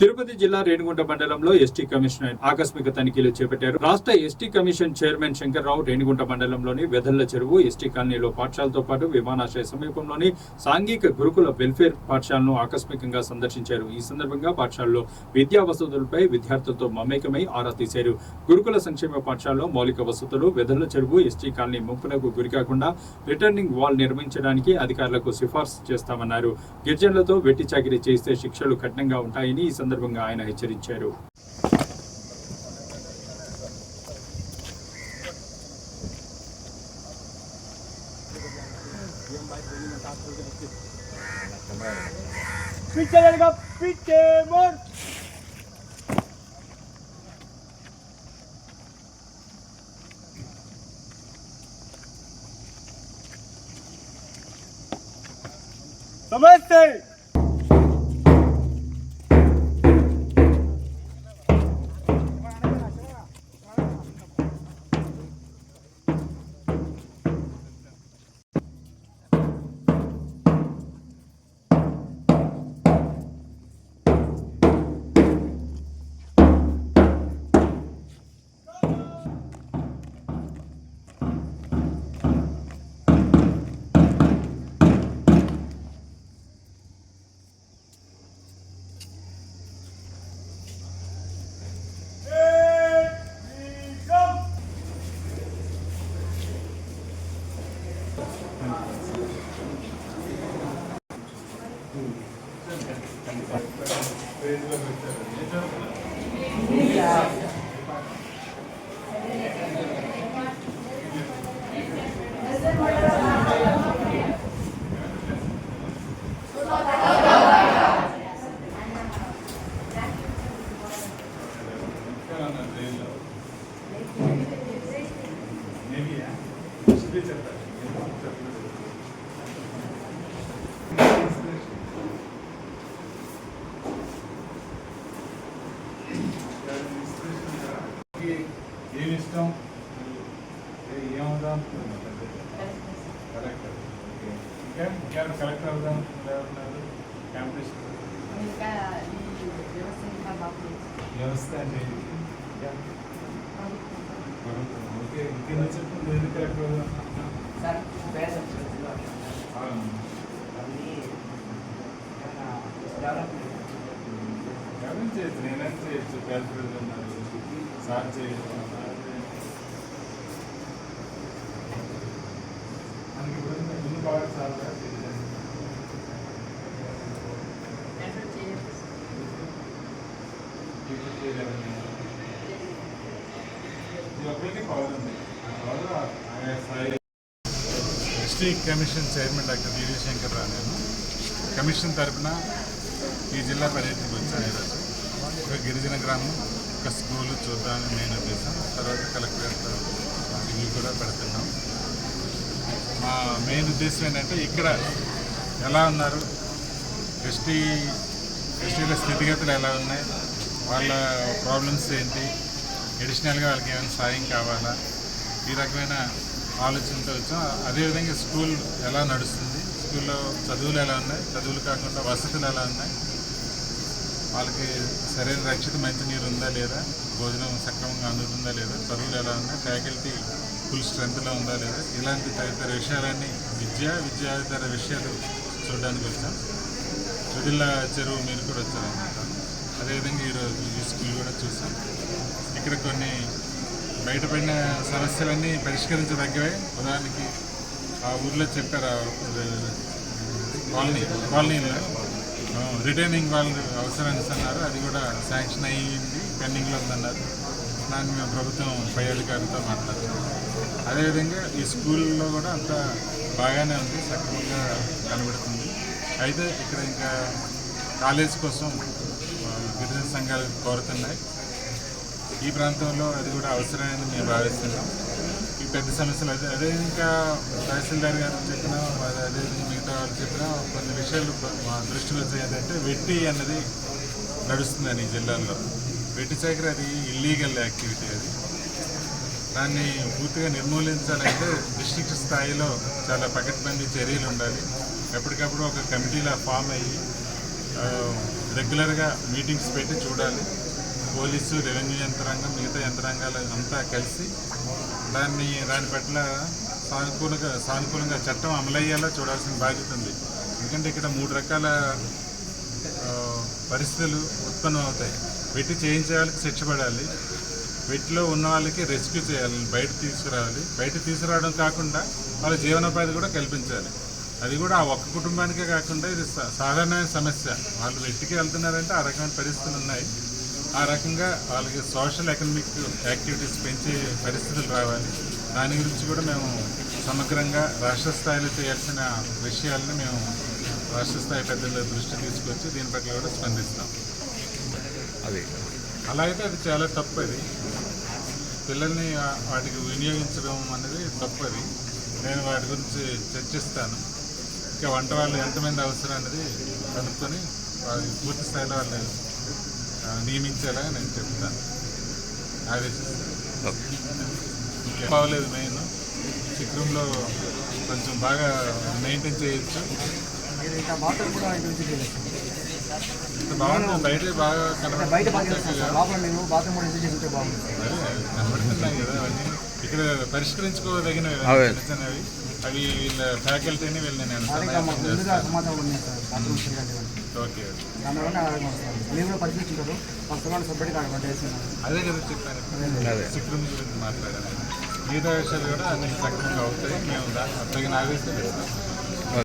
తిరుపతి జిల్లా రేణిగుంట మండలంలో ST commission ఆకస్మిక తనిఖీలు చేపట్టారు. రాష్ట్ర ST commission chairman Shankar Rao Renigunta మండలంలోని వెదల్ల చెరువు ఎస్టీ కాలనీలో పాఠశాలతో పాటు విమానాశ్రయ సమీపంలోని సాంఘిక గురుకుల వెల్ఫేర్ పాఠశాలను ఆకస్మికంగా సందర్శించారు. ఈ సందర్భంగా పాఠశాలలో విద్యా వసతులపై విద్యార్థులతో మమేకమై ఆరా తీశారు. గురుకుల సంక్షేమ పాఠశాలలో మౌలిక వసతులు, వెదల్ల చెరువు ఎస్టీ కాలనీ ముంపునకు గురికాకుండా రిటర్నింగ్ వాల్ నిర్మించడానికి అధికారులకు సిఫార్సు చేస్తామన్నారు. గిరిజనులతో వెట్టి చాకిరీ చేస్తే శిక్షలు కఠినంగా ఉంటాయని సందర్భంగా ఆయన హెచ్చరించారు. నమస్తే. ఏమి ఇష్టం ఏమవుదాం కలెక్టర్ ఇంకా ఇంకెవరు కలెక్టర్ అవుదాం ఎవరున్నారు కాంపిటీషన్ వ్యవస్థ అంటే ఓకే ఇంకెందుకు చెప్తుంది ఎందుకు కలెక్టర్ అవుదాం ఎవరైనా చేయొచ్చు నేనైనా చేయొచ్చు కలెక్టర్ ఉన్నారు సార్ చేయొచ్చు మనకి ఇప్పుడు ముందు బాగా sir ST commission chairman doctor D Shankar Rao. నేను కమిషన్ తరఫున ఈ జిల్లా పర్యటనకు వచ్చాను. ఈరోజు ఒక గిరిజన గ్రామం, ఒక స్కూలు చూద్దామని మెయిన్ ఉద్దేశం. తర్వాత కలెక్టరేట్ ఇవి కూడా పెడుతున్నాం. మా మెయిన్ ఉద్దేశం ఏంటంటే ఇక్కడ ఎలా ఉన్నారు, ఎస్టీల స్థితిగతులు ఎలా ఉన్నాయి, వాళ్ళ ప్రాబ్లమ్స్ ఏంటి, అడిషనల్గా వాళ్ళకి ఏమైనా సాయం కావాలా, ఈ రకమైన ఆలోచనతో వచ్చాం. అదేవిధంగా స్కూల్ ఎలా నడుస్తుంది, స్కూల్లో చదువులు ఎలా ఉన్నాయి, చదువులు కాకుండా వసతులు ఎలా ఉన్నాయి, వాళ్ళకి సరైన రక్షిత మంచినీరు ఉందా లేదా, భోజనం సక్రమంగా అందుతుందా లేదా, చదువులు ఎలా ఉన్నాయి, ఫ్యాకల్టీ ఫుల్ స్ట్రెంత్లో ఉందా లేదా, ఇలాంటి తదితర విషయాలన్నీ విద్యాతర విషయాలు చూడడానికి వచ్చాం. వెదల్ల చెరువు మీరు కూడా వచ్చారన్నమాట. అదేవిధంగా ఈరోజు ఈ స్కూల్ కూడా చూసాం. ఇక్కడ కొన్ని బయటపడిన సమస్యలన్నీ పరిష్కరించదగ్గవే. ఉదాహరణకి ఆ ఊర్లో చెప్పారు, కాలనీలో రిటైనింగ్ వాళ్ళు అవసరం అన్నారు. అది కూడా శాంక్షన్ అయ్యింది, పెండింగ్లో ఉందన్నారు. దాన్ని మేము ప్రభుత్వం పై అధికారులతో మాట్లాడుతున్నాం. అదేవిధంగా ఈ స్కూల్లో కూడా అంత బాగానే ఉంది, సక్రమంగా కనబడుతుంది. అయితే ఇక్కడ ఇంకా కాలేజ్ కోసం గిరిజన సంఘాలు కోరుతున్నాయి. ఈ ప్రాంతంలో అది కూడా అవసరమైంది మేము భావిస్తున్నాం. ఈ పెద్ద సమస్యలు అదే ఇంకా తహసీల్దార్ గారు చెప్పినా, అదేవిధంగా మిగతా వాళ్ళు చెప్పినా కొన్ని విషయాలు మా దృష్టికి వచ్చాయి. ఏంటంటే వెట్టి అన్నది నడుస్తుందని ఈ జిల్లాల్లో. వెట్టి చాకరీ అది ఇల్లీగల్ యాక్టివిటీ. అది దాన్ని పూర్తిగా నిర్మూలించాలంటే డిస్ట్రిక్ట్ స్థాయిలో చాలా పకడ్బందీ చర్యలు ఉండాలి. ఎప్పటికప్పుడు ఒక కమిటీలా ఫామ్ అయ్యి రెగ్యులర్గా మీటింగ్స్ పెట్టి చూడాలి. పోలీసు, రెవెన్యూ యంత్రాంగం, మిగతా యంత్రాంగాలు అంతా కలిసి దాని పట్ల సానుకూలంగా చట్టం అమలయ్యేలా చూడాల్సిన బాధ్యత ఉంది. ఎందుకంటే ఇక్కడ 3 రకాల పరిస్థితులు ఉత్పన్నం అవుతాయి. పెట్టి చేయించే వాళ్ళకి శిక్ష పడాలి, వీటిలో ఉన్న వాళ్ళకి రెస్క్యూ చేయాలి, బయట తీసుకురావాలి. బయట తీసుకురావడం కాకుండా వాళ్ళ జీవనోపాధి కూడా కల్పించాలి. అది కూడా ఆ ఒక్క కుటుంబానికే కాకుండా ఇది సాధారణమైన సమస్య. వాళ్ళు వెట్టికి వెళ్తున్నారంటే ఆ రకమైన పరిస్థితులు ఉన్నాయి. ఆ రకంగా వాళ్ళకి సోషల్ ఎకనామిక్ యాక్టివిటీస్ పెంచే పరిస్థితులు రావాలి. దాని గురించి కూడా మేము సమగ్రంగా రాష్ట్ర స్థాయిలో చేయాల్సిన విషయాలను మేము రాష్ట్ర స్థాయి పెద్దల దృష్టి తీసుకొచ్చి దీని పట్ల కూడా స్పందిస్తాం. అలా అయితే అది చాలా తప్పది. పిల్లల్ని వాటికి వినియోగించడం అనేది తప్పది. నేను వాటి గురించి చర్చిస్తాను. ఇంకా వంట వాళ్ళు ఎంతమంది అవసరం అనేది కనుక్కొని వారి పూర్తి స్థాయిలో వాళ్ళు నియమించేలా నేను చెప్తాను, ఆదేశిస్తాను. బాగోలేదు. మెయిన్ సిక్ రూమ్లో కొంచెం బాగా మెయింటైన్ చేయొచ్చు. ఇంత బాగుంటుంది. బయట బాగా కనబడుతున్నాయి కదా అవన్నీ. ఇక్కడ పరిష్కరించుకోదగినవి చిన్నవి. అవి వీళ్ళ ఫ్యాకల్టీని వీళ్ళని నేను ఓకే అదే కదా చెప్పాను. సిక్ రూమ్ గురించి మాట్లాడాను. మిగతా విషయాలు కూడా అన్ని సక్రమంగా అవుతాయి. మేము తగిన ఆదేశాలు ఇస్తాం.